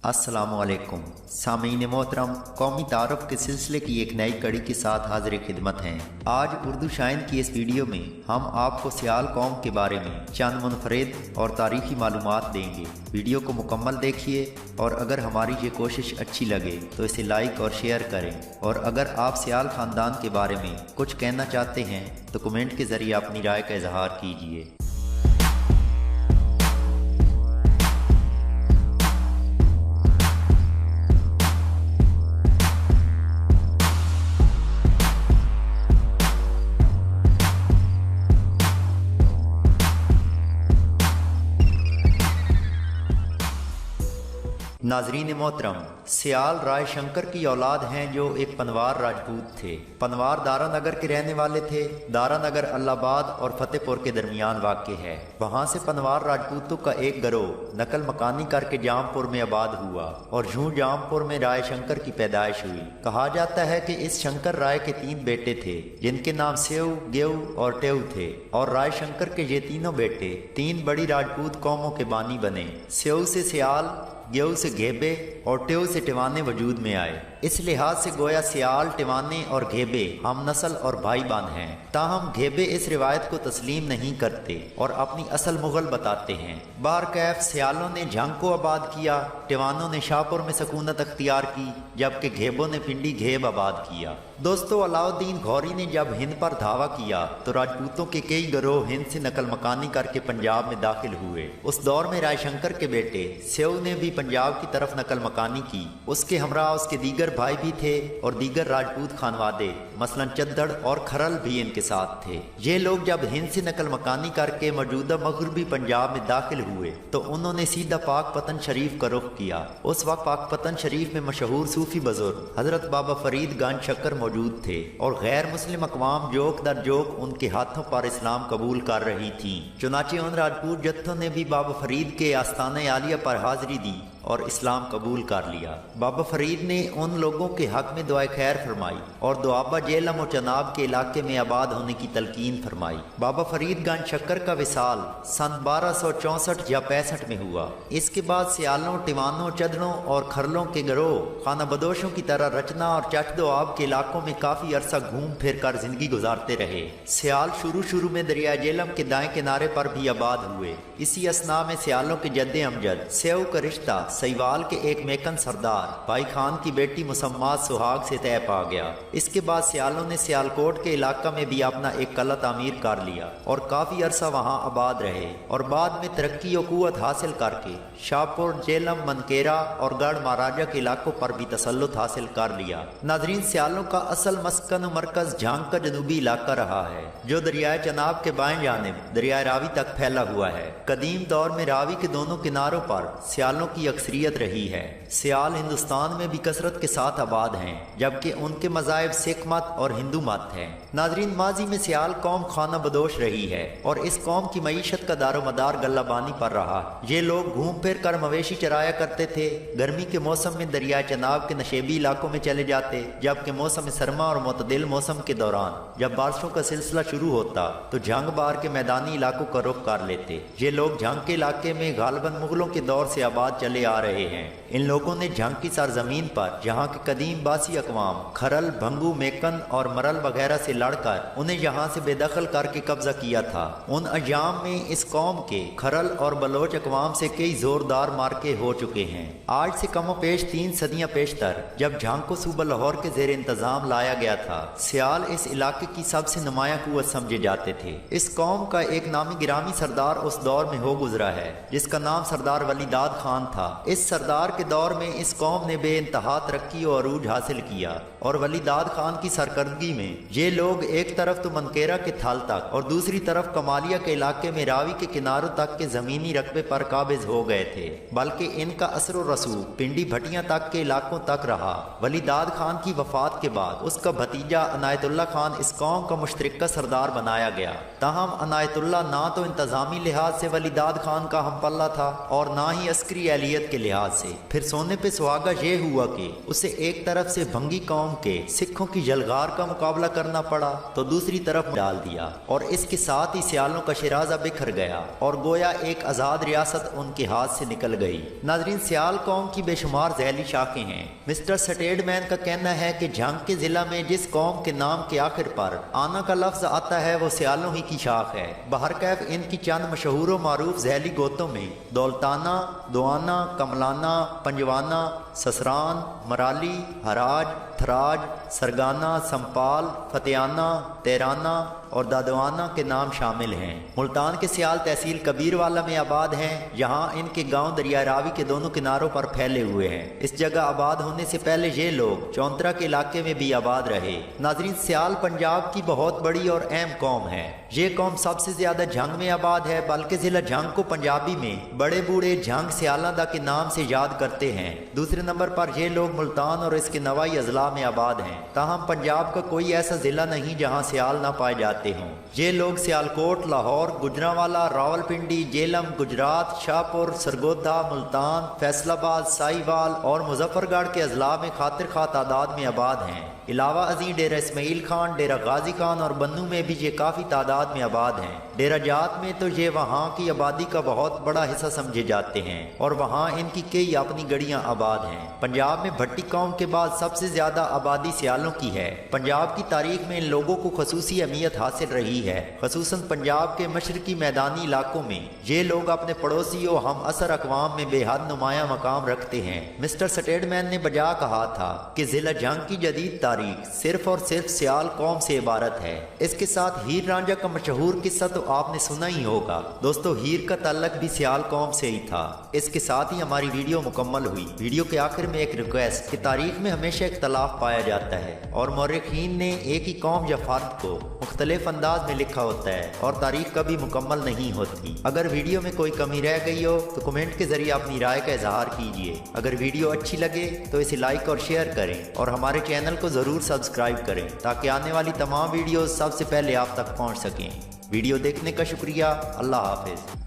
अस्सलामु अलैकुम सामीन मोहतरम, कौमी तारुफ के सिलसिले की एक नई कड़ी के साथ हाजिर खिदमत हैं। आज उर्दू शाइन की इस वीडियो में हम आपको सियाल कौम के बारे में चंद मुनफरिद और तारीखी मालूमात देंगे। वीडियो को मुकम्मल देखिए और अगर हमारी ये कोशिश अच्छी लगे तो इसे लाइक और शेयर करें, और अगर आप सियाल ख़ानदान के बारे में कुछ कहना चाहते हैं तो कमेंट के ज़रिए अपनी राय का इजहार कीजिए। नाजरीन मोहतरम, सियाल राय शंकर की औलाद हैं जो एक पनवार राजपूत थे। पनवार दारा नगर के रहने वाले थे। दारा नगर अल्लाहाबाद और फतेहपुर के दरमियान वाक़ है। वहाँ से पनवार राजपूतों का एक गिरोह नकल मकानी करके जामपुर में आबाद हुआ और यूं जामपुर में राय शंकर की पैदाइश हुई। कहा जाता है कि इस शंकर राय के 3 बेटे थे जिनके नाम सेव, गेव और टेव थे, और राय शंकर के ये तीनों बेटे 3 बड़ी राजपूत कौमों के बानी बने। सेव से सियाल, गेव से घेबे और टेव से टिवाने वजूद में आए। इस लिहाज से गोया सियाल, टिवाने और घेबे हम नस्ल और भाईबान हैं। ताहम घेबे इस रिवायत को तस्लीम नहीं करते और अपनी असल मुगल बताते हैं। बारकैफ सियालों ने झंग को आबाद किया, टिवानों ने शाहपुर में सकूनत अख्तियार की, जबकि घेबों ने पिंडी घेब आबाद किया। दोस्तों, अलाउद्दीन घौरी ने जब हिंद पर धावा किया तो राजपूतों के कई गिरोह हिंद से नकल मकानी करके पंजाब में दाखिल हुए। उस दौर में राय शंकर के बेटे सेव ने भी पंजाब की तरफ नकल मकानी की। उसके हमरा उसके दीगर भाई भी थे और दीगर राजपूत खानवादे मसलन चद्दड़ और खरल भी इनके साथ थे। ये लोग जब हिंद से नकल मकानी करके मौजूदा मगरबी पंजाब में दाखिल हुए तो उन्होंने सीधा पाकपतन शरीफ का रुख किया। उस वक्त पाकपतन शरीफ में मशहूर सूफी बुजुर्ग हजरत बाबा फरीद गंज शक्कर मौजूद थे और गैर मुस्लिम अकवाम जोक दर जोक उनके हाथों पर इस्लाम कबूल कर रही थी। चुनाचे उन राजपूत जत्थों ने भी बाबा फरीद के आस्थाने आलिया पर हाजिरी दी और इस्लाम कबूल कर लिया। बाबा फरीद ने उन लोगों के हक में दुआ खैर फरमाई और दुआबा जेलम और चनाब के इलाके में आबाद होने की तलकीन फरमाई। बाबा फरीद गंज शक्कर का विसाल सन 1264 या 65 में हुआ। इसके बाद सियालों, टिवानों, चदड़ों और खरलों के गिरोह खाना बदोशों की तरह रचना और चट दोआब के इलाकों में काफी अरसा घूम फिर कर जिंदगी गुजारते रहे। सियाल शुरू में दरिया जेलम के दाएं किनारे पर भी आबाद हुए। इसी असना में सियालों के जद्दे अमजद सेव का रिश्ता सईवाल के एक मेकन सरदार भाई खान की बेटी मुसम्मात सुहाग से तय पा गया। इसके बाद सियालों ने सियालकोट के इलाका में भी अपना एक कला तामीर कर लिया और काफी अरसा वहां आबाद रहे, और बाद में तरक्की और कुव्वत हासिल करके शाहपुर, जेलम, मनकेरा और गढ़ महाराजा के इलाकों पर भी तसल्लुत हासिल कर लिया। नाजरीन, सियालों का असल मस्कन और मरकज झांग का जनूबी इलाका रहा है जो दरियाए चनाब के बाएं जानिब दरियाए रावी तक फैला हुआ है। कदीम दौर में रावी के दोनों किनारों पर सियालों की अक्सरियत रही है। सियाल हिंदुस्तान में भी कसरत के साथ आबाद हैं, जबकि उनके मज़ाहिब सिख मत और हिंदू मत हैं। नाजरीन, माजी में सियाल कौम खाना बदोश रही है और इस कौम की मईशत का दारोमदार गल्लाबानी पर रहा। ये लोग घूम फिर कर मवेशी चराया करते थे। गर्मी के मौसम में दरिया चनाब के नशेबी इलाकों में चले जाते, जबकि मौसम सरमा और मुतदिल मौसम के दौरान जब बारिशों का सिलसिला शुरू होता तो जंग बार के मैदानी इलाकों का रुख कर लेते। ये लोग जंग के इलाके में गालिबन मुगलों के दौर से आबाद चले आ रहे हैं। इन लोगों ने जंग की सरजमीन पर जहाँ के कदीम बासी अकवाम खरल, भंगू, मेकन और मरल वगैरह से लड़कर उन्हें यहाँ से बेदखल करके कब्जा किया था। उन अयाम में इस कौम के खरल और बलोच अकवाम से कई जोरदार मार्के हो चुके हैं। आज से कमो पेश 3 सदियां पेशतर जब जंग को सूबा लाहौर के जेर इंतजाम लाया गया था, सियाल इस इलाके की सबसे नुमाया कुव्वत समझे जाते थे। इस कौम का एक नामी गिरामी सरदार उस दौर में हो गुजरा है जिसका नाम सरदार वलीदाद खान था। इस सरदार के दौर में इस कौम ने बेइंतहा तरक्की और अरूज हासिल किया और वलीदाद खान की सरकर्दगी में ये लोग एक तरफ तो मनकेरा के थाल तक और दूसरी तरफ कमालिया के इलाके में रावी के किनारों तक के जमीनी रकबे पर काबिज हो गए थे, बल्कि इनका असर और रसूख पिंडी भटियां तक के इलाकों तक रहा। वलीदाद खान की वफात के बाद उसका भतीजा अनायतुल्ला खान इस कौम का मुश्तरका सरदार बनाया गया। ताहम अनायतुल्ला ना तो इंतजामी लिहाज से वलीदाद खान का हमपल्ला था और ना ही अस्करी एहलियत تربیت کے لحاظ سے। پھر سونے پہ سہاگا یہ ہوا کہ اسے ایک طرف سے بھنگی قوم کے سکھوں کی جلغار کا مقابلہ کرنا پڑا تو دوسری طرف ڈال دیا، اور اس کے ساتھ ہی سیالوں کا شیرازہ بکھر گیا اور گویا ایک آزاد ریاست ان کے ہاتھ سے نکل گئی۔ ناظرین، سیال قوم کی بے شمار ذیلی شاخیں ہیں۔ مسٹر سٹیڈ مین کا کہنا ہے کہ جھنگ کے ضلع میں جس قوم کے نام کے آخر پر آنا کا لفظ آتا ہے وہ سیالوں ہی کی شاخ ہے۔ بہرکیف ان کی چند مشہور و معروف ذیلی گوتوں میں دولتانہ، دوانا، کملانہ، پنجوانہ، سسران، مرالی، ہراج، تھراج، سرگانہ، سمپال، فتیانہ، تیرانہ اور دادوانہ کے نام شامل ہیں۔ ملتان کے سیال تحصیل کبیر والا میں آباد ہیں، یہاں ان کے گاؤں دریا راوی کے دونوں کناروں پر پھیلے ہوئے ہیں۔ اس جگہ آباد ہونے سے پہلے یہ لوگ چونترا کے علاقے میں بھی آباد رہے۔ ناظرین، سیال پنجاب کی بہت بڑی اور اہم قوم ہے۔ یہ قوم سب سے زیادہ جھنگ میں آباد ہے، بلکہ ضلع جھنگ کو پنجابی میں بڑے بوڑھے جھنگ سیالہ دا کے نام سے یاد کرتے ہیں۔ دوسرے نمبر پر یہ لوگ ملتان اور اس کے نوائی اضلاع میں آباد ہیں۔ تاہم پنجاب کا کوئی ایسا ضلع نہیں جہاں سیال نہ پائے جاتے ہوں۔ یہ لوگ سیالکوٹ، لاہور، گجرانوالا، راولپنڈی، جیلم، گجرات، شاہپور، سرگودا، ملتان، فیصل آباد، سائیوال اور مظفر گڑھ کے اضلاع میں خاطر خواہ تعداد میں آباد ہیں۔ علاوہ ازیں ڈیرہ اسماعیل خان، ڈیرہ غازی خان اور بنو میں بھی یہ کافی تعداد میں آباد ہیں۔ ڈیرہ جات میں تو یہ وہاں کی آبادی کا بہت بڑا حصہ سمجھے جاتے ہیں اور وہاں ان کی کئی اپنی گڑیاں آباد ہیں۔ پنجاب میں بھٹی قوم کے بعد سب سے زیادہ آبادی سیالوں کی ہے۔ پنجاب کی تاریخ میں ان لوگوں کو خصوصی اہمیت حاصل رہی ہے، خصوصاً پنجاب کے مشرقی میدانی علاقوں میں یہ لوگ اپنے پڑوسی و ہم اثر اقوام میں بے حد نمایاں مقام رکھتے ہیں۔ مسٹر سٹیڈ مین نے بجا کہا تھا کہ ضلع جنگ کی جدید تاریخ صرف اور صرف سیال قوم سے عبارت ہے۔ اس کے ساتھ ہیر رانجھا کا مشہور قصہ تو آپ نے سنا ہی ہوگا۔ دوستو، ہیر کا تعلق بھی سیال قوم سے ہی تھا۔ اس کے ساتھ ہی ہماری ویڈیو مکمل ہوئی۔ ویڈیو کے آخر میں ایک ریکویسٹ کہ تاریخ میں ہمیشہ اختلاف پایا جاتا ہے اور مورخین نے ایک ہی قوم یا فرد کو مختلف انداز میں لکھا ہوتا ہے اور تاریخ کبھی مکمل نہیں ہوتی۔ اگر ویڈیو میں کوئی کمی رہ گئی ہو تو کمنٹ کے ذریعے اپنی رائے کا اظہار کیجیے۔ اگر ویڈیو اچھی لگے تو اسے لائک اور شیئر کریں اور ہمارے چینل کو ضرور سبسکرائب کریں تاکہ آنے والی تمام ویڈیوز سب سے پہلے آپ تک پہنچ سکیں۔ ویڈیو دیکھنے کا شکریہ۔ اللہ حافظ۔